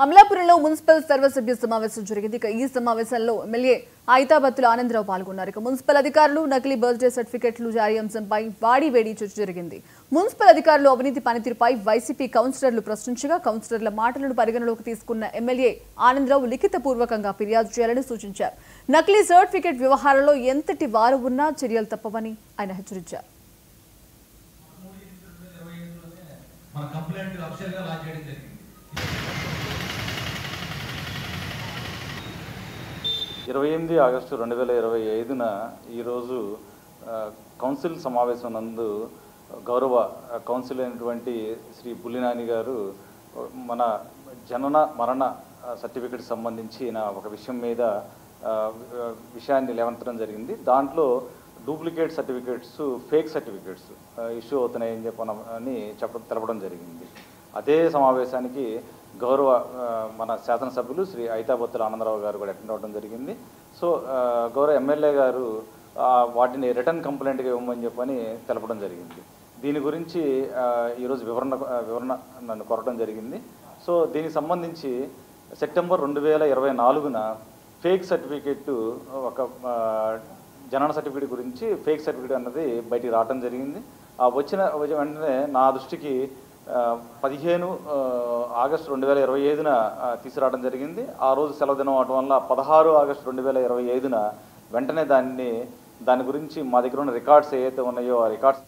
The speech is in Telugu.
అమలాపురంలో మున్సిపల్ సర్వసభ్య సమావేశం జరిగింది. ఈ సమావేశంలో ఎమ్మెల్యే ఐతాబత్తుల ఆనందరావు పాల్గొన్నారు. మున్సిపల్ అధికారులు నకిలీ బర్త్డే సర్టిఫికెట్లు జారీ అంశంపై వాడివేడి చర్చ జరిగింది. మున్సిపల్ అధికారులు అవినీతి పనితీరుపై వైసీపీ కౌన్సిలర్లు ప్రశ్నించగా కౌన్సిలర్ల మాటలను పరిగణలోకి తీసుకున్న ఎమ్మెల్యే ఆనందరావు లిఖితపూర్వకంగా ఫిర్యాదు చేయాలని సూచించారు. నకిలీ సర్టిఫికెట్ వ్యవహారంలో ఎంతటి వారు ఉన్నా చర్యలు తప్పవని ఆయన హెచ్చరించారు. 28 ఆగస్టు 2025న ఈరోజు కౌన్సిల్ సమావేశం నందు గౌరవ కౌన్సిల్ అయినటువంటి శ్రీ బుల్లినాని గారు మన జనన మరణ సర్టిఫికెట్ సంబంధించిన ఒక విషయం మీద విషయాన్ని లేవనెత్తడం జరిగింది. దాంట్లో duplicate certificates, fake certificates issue అవుతున్నాయని చెప్పని తెలపడం జరిగింది. అదే సమావేశానికి గౌరవ మన శాసనసభ్యులు శ్రీ ఐతాబత్తుల ఆనందరావు గారు కూడా అటెండ్ అవ్వడం జరిగింది. సో గౌరవ ఎమ్మెల్యే గారు వాటిని రిటర్న్ కంప్లైంట్గా ఇవ్వమని చెప్పని తెలపడం జరిగింది. దీని గురించి ఈరోజు వివరణ నన్ను కోరడం జరిగింది. సో దీనికి సంబంధించి సెప్టెంబర్ 2024న ఫేక్ సర్టిఫికెట్ ఒక జనన సర్టిఫికేట్ గురించి ఫేక్ సర్టిఫికేట్ అన్నది బయటికి రావడం జరిగింది. వచ్చిన వెంటనే నా దృష్టికి 15 ఆగస్టు 2025న తీసుకురావడం జరిగింది. ఆ రోజు సెలవు దినం అవడం వల్ల 16 ఆగస్టు 2025న వెంటనే దాని గురించి మా దగ్గర ఉన్న రికార్డ్స్ ఏవైతే ఉన్నాయో ఆ రికార్డ్స్